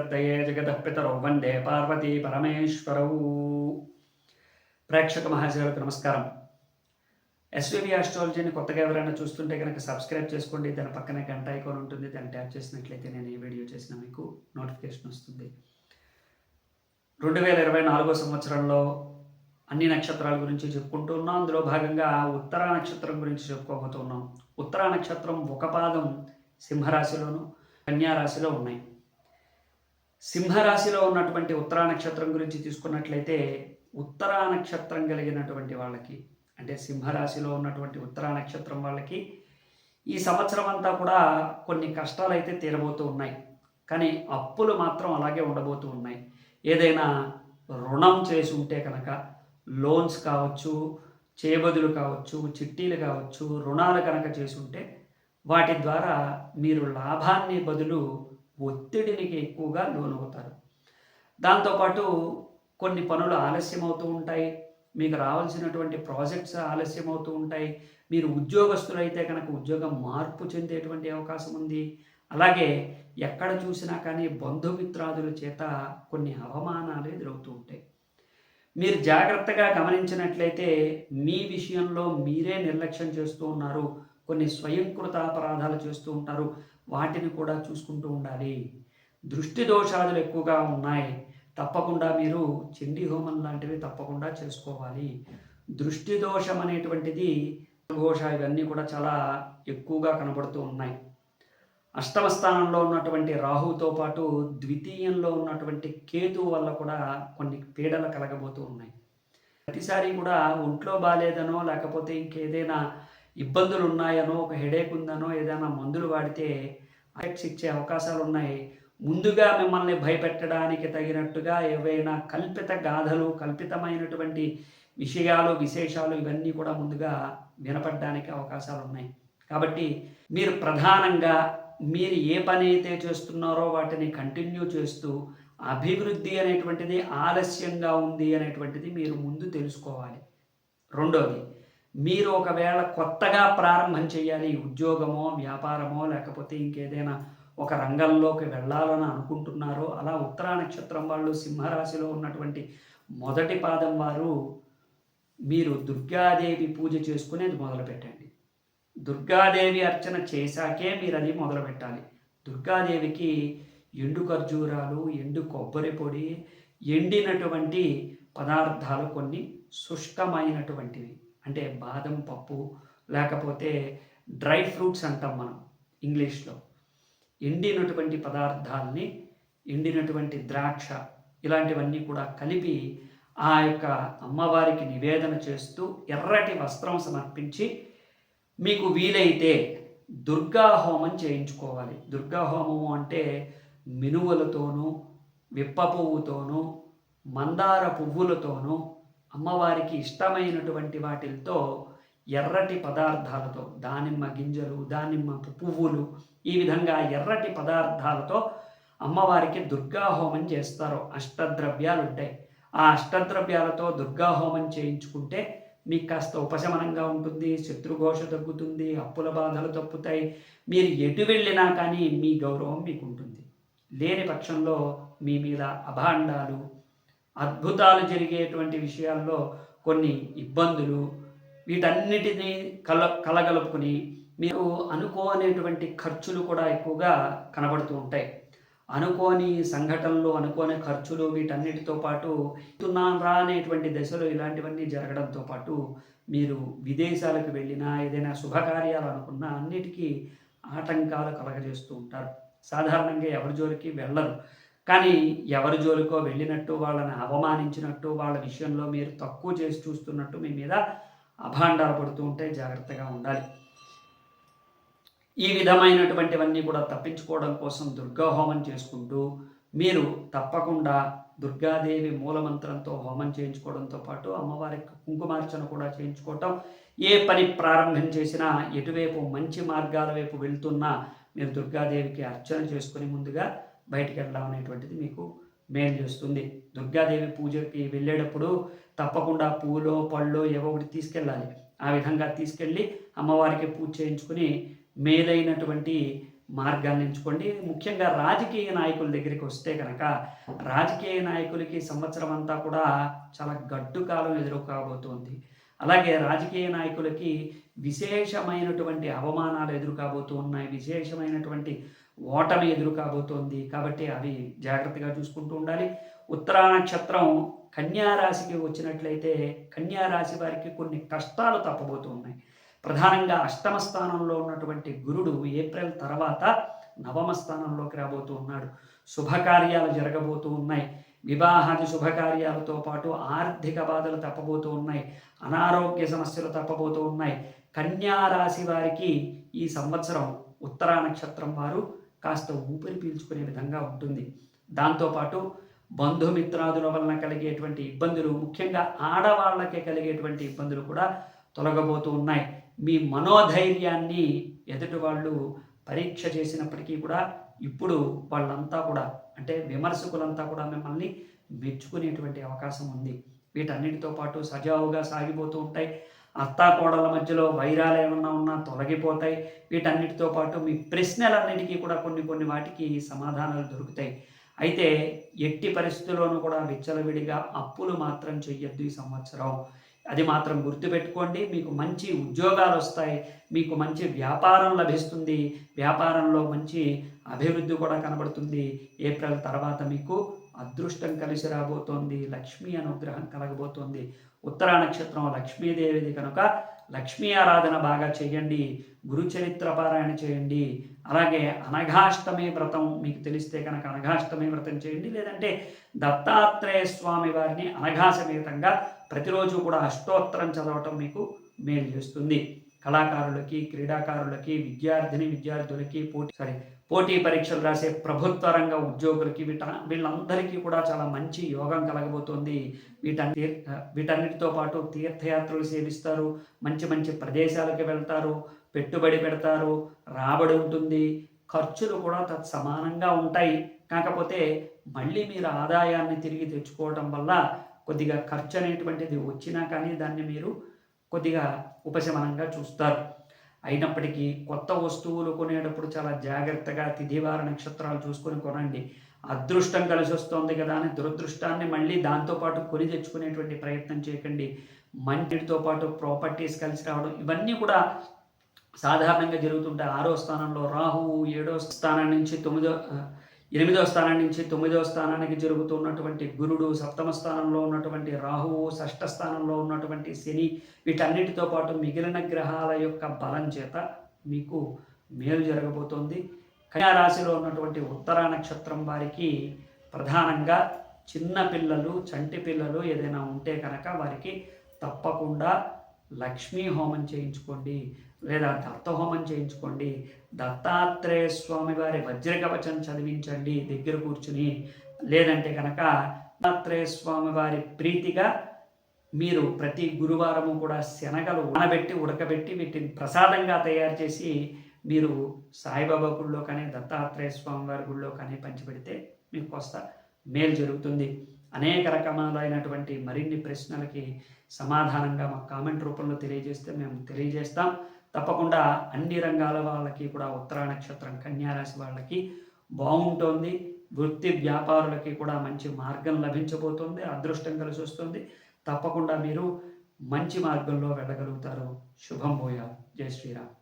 జగదత్తయే జగదఃపితరౌ వందే పార్వతీ పరమేశ్వరౌ. ప్రేక్షక మహాశయులకు నమస్కారం. ఎస్విబి ఆస్ట్రాలజీని కొత్తగా ఎవరైనా చూస్తుంటే కనుక సబ్స్క్రైబ్ చేసుకోండి. దాని పక్కనే గంట ఐకాన్ ఉంటుంది, దాన్ని ట్యాప్ చేసినట్లయితే నేను ఏ వీడియో చేసినా మీకు నోటిఫికేషన్ వస్తుంది. 2024 సంవత్సరంలో అన్ని నక్షత్రాల గురించి చెప్పుకుంటూ ఉన్నాం. అందులో భాగంగా ఉత్తరా నక్షత్రం గురించి చెప్పుకోబోతున్నాం. ఉత్తరా నక్షత్రం ఒక పాదం సింహరాశిలోను, కన్యారాశిలో ఉన్నాయి. సింహరాశిలో ఉన్నటువంటి ఉత్తరా నక్షత్రం గురించి తీసుకున్నట్లయితే ఉత్తరా నక్షత్రం కలిగినటువంటి వాళ్ళకి, అంటే సింహరాశిలో ఉన్నటువంటి ఉత్తరా నక్షత్రం వాళ్ళకి ఈ సంవత్సరం అంతా కూడా కొన్ని కష్టాలు అయితే తీరబోతూ ఉన్నాయి. కానీ అప్పులు మాత్రం అలాగే ఉండబోతూ ఉన్నాయి. ఏదైనా రుణం చేసి ఉంటే కనుక లోన్స్ కావచ్చు, చేయబదులు కావచ్చు, చిట్టీలు కావచ్చు, రుణాలు కనుక చేసి ఉంటే వాటి ద్వారా మీరు లాభాన్ని బదులు ఒత్తిడికి ఎక్కువగా లోనవుతారు. దాంతోపాటు కొన్ని పనులు ఆలస్యం అవుతూ ఉంటాయి. మీకు రావాల్సినటువంటి ప్రాజెక్ట్స్ ఆలస్యం అవుతూ ఉంటాయి. మీరు ఉద్యోగస్తులైతే కనుక ఉద్యోగం మార్పు చెందేటువంటి అవకాశం ఉంది. అలాగే ఎక్కడ చూసినా కానీ బంధుమిత్రాదుల చేత కొన్ని అవమానాలు ఎదురవుతూ ఉంటాయి. మీరు జాగ్రత్తగా గమనించినట్లయితే మీ విషయంలో మీరే నిర్లక్ష్యం చేస్తూ ఉన్నారు. కొన్ని స్వయంకృత అపరాధాలు చేస్తూ ఉంటారు. వాటిని కూడా చూసుకుంటూ ఉండాలి. దృష్టి దోషాలు ఎక్కువగా ఉన్నాయి. తప్పకుండా మీరు చండీ హోమం లాంటివి తప్పకుండా చేసుకోవాలి. దృష్టి దోషం అనేటువంటిది, ఘోష, ఇవన్నీ కూడా చాలా ఎక్కువగా కనబడుతూ ఉన్నాయి. అష్టమ స్థానంలో ఉన్నటువంటి రాహుతో పాటు ద్వితీయంలో ఉన్నటువంటి కేతు వల్ల కూడా కొన్ని పీడలు కలగబోతూ ఉన్నాయి. ప్రతిసారి కూడా ఒంట్లో బాగాలేదనో లేకపోతే ఇంకేదైనా ఇబ్బందులు ఉన్నాయనో, ఒక హెడేక్ ఉందనో ఏదైనా మందులు వాడితే ఎఫెక్ట్స్ ఇచ్చే అవకాశాలు ఉన్నాయి. ముందుగా మిమ్మల్ని భయపెట్టడానికి తగినట్టుగా ఏవైనా కల్పిత గాథలు, కల్పితమైనటువంటి విషయాలు, విశేషాలు ఇవన్నీ కూడా ముందుగా వినపడడానికి అవకాశాలు ఉన్నాయి. కాబట్టి మీరు ప్రధానంగా మీరు ఏ పని అయితే చేస్తున్నారో వాటిని కంటిన్యూ చేస్తూ అభివృద్ధి అనేటువంటిది ఆలస్యంగా ఉంది అనేటువంటిది మీరు ముందు తెలుసుకోవాలి. రెండోది, మీరు ఒకవేళ కొత్తగా ప్రారంభం చేయాలి, ఉద్యోగమో వ్యాపారమో లేకపోతే ఇంకేదైనా ఒక రంగంలోకి వెళ్ళాలని అనుకుంటున్నారో, అలా ఉత్తరా నక్షత్రం వాళ్ళు సింహరాశిలో ఉన్నటువంటి మొదటి పాదం వారు మీరు దుర్గాదేవి పూజ చేసుకునేది మొదలుపెట్టండి. దుర్గాదేవి అర్చన చేశాకే మీరు అది మొదలు పెట్టాలి. దుర్గాదేవికి ఎండు ఖర్జూరాలు, ఎండు కొబ్బరి పొడి, ఎండినటువంటి పదార్థాలు కొన్ని శుష్కమైనటువంటివి, అంటే బాదం పప్పు లేకపోతే డ్రై ఫ్రూట్స్ అంటాం మనం ఇంగ్లీష్లో, ఎండినటువంటి పదార్థాలని, ఎండినటువంటి ద్రాక్ష ఇలాంటివన్నీ కూడా కలిపి ఆ యొక్క అమ్మవారికి నివేదన చేస్తూ ఎర్రటి వస్త్రం సమర్పించి మీకు వీలైతే దుర్గా హోమం చేయించుకోవాలి. దుర్గా హోమము అంటే మినువులతోనూ, విప్ప పువ్వుతోనూ, మందార పువ్వులతోనూ, అమ్మవారికి ఇష్టమైనటువంటి వాటితో, ఎర్రటి పదార్థాలతో, దానిమ్మ గింజలు, దానిమ్మ పువ్వులు, ఈ విధంగా ఎర్రటి పదార్థాలతో అమ్మవారికి దుర్గా హోమం చేస్తారు. అష్టద్రవ్యాలు ఉంటాయి. ఆ అష్టద్రవ్యాలతో దుర్గా హోమం చేయించుకుంటే మీకు కాస్త ఉపశమనంగా ఉంటుంది, శత్రుఘోష తగ్గుతుంది, అప్పుల బాధలు తప్పుతాయి. మీరు ఎటు వెళ్ళినా కానీ మీ గౌరవం మీకు ఉంటుంది. లేని పక్షంలో మీ మీద అభాండాలు, అద్భుతాలు జరిగేటువంటి విషయాల్లో కొన్ని ఇబ్బందులు, వీటన్నిటినీ కలగలుపుకుని మీరు అనుకోనేటువంటి ఖర్చులు కూడా ఎక్కువగా కనబడుతూ ఉంటాయి. అనుకోని సంఘటనలు, అనుకోని ఖర్చులు, వీటన్నిటితో పాటు అనేటువంటి దశలో ఇలాంటివన్నీ జరగడంతో పాటు మీరు విదేశాలకు వెళ్ళినా, ఏదైనా శుభకార్యాలు అనుకున్నా అన్నిటికీ ఆటంకాలు కలగజేస్తూ ఉంటారు. సాధారణంగా ఎవరి జోలికి వెళ్ళరు. కానీ ఎవరి జోలికో వెళ్ళినట్టు, వాళ్ళని అవమానించినట్టు, వాళ్ళ విషయంలో మీరు తక్కువ చేసి చూస్తున్నట్టు మీ మీద అభాండాలు పడుతూ ఉంటే జాగ్రత్తగా ఉండాలి. ఈ విధమైనటువంటివన్నీ కూడా తప్పించుకోవడం కోసం దుర్గా హోమం చేసుకుంటూ మీరు తప్పకుండా దుర్గాదేవి మూలమంత్రంతో హోమం చేయించుకోవడంతో పాటు అమ్మవారికి కుంకుమార్చన కూడా చేయించుకోవటం, ఏ పని ప్రారంభం చేసినా ఎటువైపు మంచి మార్గాల వైపు వెళ్తున్నా మీరు దుర్గాదేవికి అర్చన చేసుకుని ముందుగా బయటికి వెళ్ళడం అనేటువంటిది మీకు మేలు చేస్తుంది. దుర్గాదేవి పూజకి వెళ్ళేటప్పుడు తప్పకుండా పూలో పళ్ళో ఏవో ఒకటి తీసుకెళ్ళాలి. ఆ విధంగా తీసుకెళ్ళి అమ్మవారికి పూజ చేయించుకుని మేలైనటువంటి మార్గాన్ని ఎంచుకోండి. ముఖ్యంగా రాజకీయ నాయకుల దగ్గరికి వస్తే కనుక రాజకీయ నాయకులకి సంవత్సరం అంతా కూడా చాలా గడ్డు కాలం ఎదురుకాబోతోంది. అలాగే రాజకీయ నాయకులకి విశేషమైనటువంటి అవమానాలు ఎదురుకాబోతూ ఉన్నాయి, విశేషమైనటువంటి ఓటమి ఎదురుకాబోతోంది. కాబట్టి అవి జాగ్రత్తగా చూసుకుంటూ ఉండాలి. ఉత్తరా నక్షత్రం కన్యా రాశికి వచ్చినట్లయితే కన్యా రాశి వారికి కొన్ని కష్టాలు తప్పబోతూ ఉన్నాయి. ప్రధానంగా అష్టమ స్థానంలో ఉన్నటువంటి గురుడు ఏప్రిల్ తర్వాత నవమ స్థానంలోకి రాబోతూ ఉన్నాడు. శుభకార్యాలు జరగబోతూ ఉన్నాయి. వివాహాది శుభకార్యాలతో పాటు ఆర్థిక బాధలు తప్పబోతూ ఉన్నాయి. అనారోగ్య సమస్యలు తప్పబోతూ ఉన్నాయి. కన్యా రాశి వారికి ఈ సంవత్సరం ఉత్తరా నక్షత్రం వారు కాస్త ఊపిరి పీల్చుకునే విధంగా ఉంటుంది. దాంతోపాటు బంధుమిత్రాదుల వలన కలిగేటువంటి ఇబ్బందులు, ముఖ్యంగా ఆడవాళ్ళకే కలిగేటువంటి ఇబ్బందులు కూడా తొలగబోతూ ఉన్నాయి. మీ మనోధైర్యాన్ని ఎదుటి వాళ్ళు పరీక్ష చేసినప్పటికీ కూడా ఇప్పుడు వాళ్ళంతా కూడా అంటే విమర్శకులంతా కూడా మిమ్మల్ని మెచ్చుకునేటువంటి అవకాశం ఉంది. వీటన్నిటితో పాటు సజావుగా సాగిపోతూ ఉంటాయి. అత్తాకోడల మధ్యలో వైరాలు ఏమన్నా ఉన్నా తొలగిపోతాయి. వీటన్నిటితో పాటు మీ ప్రశ్నలన్నిటికీ కూడా కొన్ని వాటికి సమాధానాలు దొరుకుతాయి. అయితే ఎట్టి పరిస్థితుల్లోనూ కూడా విచ్చలవిడిగా అప్పులు మాత్రం చెయ్యొద్దు ఈ సంవత్సరం. అది మాత్రం గుర్తుపెట్టుకోండి. మీకు మంచి ఉద్యోగాలు వస్తాయి, మీకు మంచి వ్యాపారం లభిస్తుంది, వ్యాపారంలో మంచి అభివృద్ధి కూడా కనబడుతుంది. ఏప్రిల్ తర్వాత మీకు అదృష్టం కలిసి రాబోతోంది, లక్ష్మీ అనుగ్రహం కలగబోతోంది. ఉత్తరా నక్షత్రం లక్ష్మీదేవిది కనుక లక్ష్మీ ఆరాధన బాగా చేయండి, గురుచరిత్ర పారాయణ చేయండి. అలాగే అనఘాష్టమి వ్రతం మీకు తెలిస్తే కనుక అనఘాష్టమి వ్రతం చేయండి. లేదంటే దత్తాత్రేయ స్వామి వారిని అనఘా సమేతంగా ప్రతిరోజు కూడా అష్టోత్తరం చదవటం మీకు మేలు చేస్తుంది. కళాకారులకి, క్రీడాకారులకి, విద్యార్థులకి, పోటీ పరీక్షలు రాసే ప్రభుత్వ రంగ ఉద్యోగులకి వీళ్ళందరికీ కూడా చాలా మంచి యోగం కలగబోతోంది. వీటన్నిటితో పాటు తీర్థయాత్రలు సేవిస్తారు, మంచి మంచి ప్రదేశాలకి వెళ్తారు, పెట్టుబడి పెడతారు, రాబడి ఉంటుంది, ఖర్చులు కూడా తత్సమానంగా ఉంటాయి. కాకపోతే మళ్ళీ మీరు ఆదాయాన్ని తిరిగి తెచ్చుకోవడం వల్ల కొద్దిగా ఖర్చు అనేటువంటిది వచ్చినా కానీ దాన్ని మీరు కొద్దిగా ఉపశమనంగా చూస్తారు. అయినప్పటికీ కొత్త వస్తువులు కొనేటప్పుడు చాలా జాగ్రత్తగా తిథివార నక్షత్రాలు చూసుకొని కొనండి. అదృష్టం కలిసి వస్తుంది కదా అని దురదృష్టాన్ని మళ్ళీ దాంతోపాటు కొని తెచ్చుకునేటువంటి ప్రయత్నం చేయకండి. మంచితో పాటు ప్రాపర్టీస్ కలిసి రావడం ఇవన్నీ కూడా సాధారణంగా జరుగుతుంటాయి. 6వ స్థానంలో రాహువు, 7వ స్థానం నుంచి 8వ స్థానం నుంచి 9వ స్థానానికి జరుగుతున్నటువంటి గురుడు, 7వ స్థానంలో ఉన్నటువంటి రాహువు, 6వ స్థానంలో ఉన్నటువంటి శని, వీటన్నిటితో పాటు మిగిలిన గ్రహాల యొక్క బలం చేత మీకు మేలు జరగబోతోంది. కన్యా రాశిలో ఉన్నటువంటి ఉత్తరా నక్షత్రం వారికి ప్రధానంగా చిన్న పిల్లలు, చంటి పిల్లలు ఏదైనా ఉంటే కనుక వారికి తప్పకుండా లక్ష్మీ హోమం చేయించుకోండి, లేదా దత్త హోమం చేయించుకోండి. దత్తాత్రేయ స్వామి వారి వజ్రకవచం చదివించండి దగ్గర కూర్చుని. లేదంటే కనుక దత్తాత్రేయ స్వామి వారి ప్రీతిగా మీరు ప్రతి గురువారము కూడా శనగలు ఉడకబెట్టి వీటిని ప్రసాదంగా తయారు చేసి మీరు సాయిబాబా గుళ్ళో కానీ దత్తాత్రేయ స్వామి వారి గుళ్ళో కానీ పంచిపెడితే మీకు కొంత మేలు జరుగుతుంది. అనేక రకములైనటువంటి మరిన్ని ప్రశ్నలకి సమాధానంగా మాకు కామెంట్ రూపంలో తెలియజేస్తే మేము తెలియజేస్తాం. తప్పకుండా అన్ని రంగాల వాళ్ళకి కూడా ఉత్తరా నక్షత్రం కన్యారాశి వాళ్ళకి బాగుంటుంది. వృత్తి వ్యాపారులకి కూడా మంచి మార్గం లభించబోతుంది, అదృష్టం కలిసి వస్తుంది. తప్పకుండా మీరు మంచి మార్గంలో వెళ్ళగలుగుతారు. శుభం భూయాలు. జై శ్రీరామ్.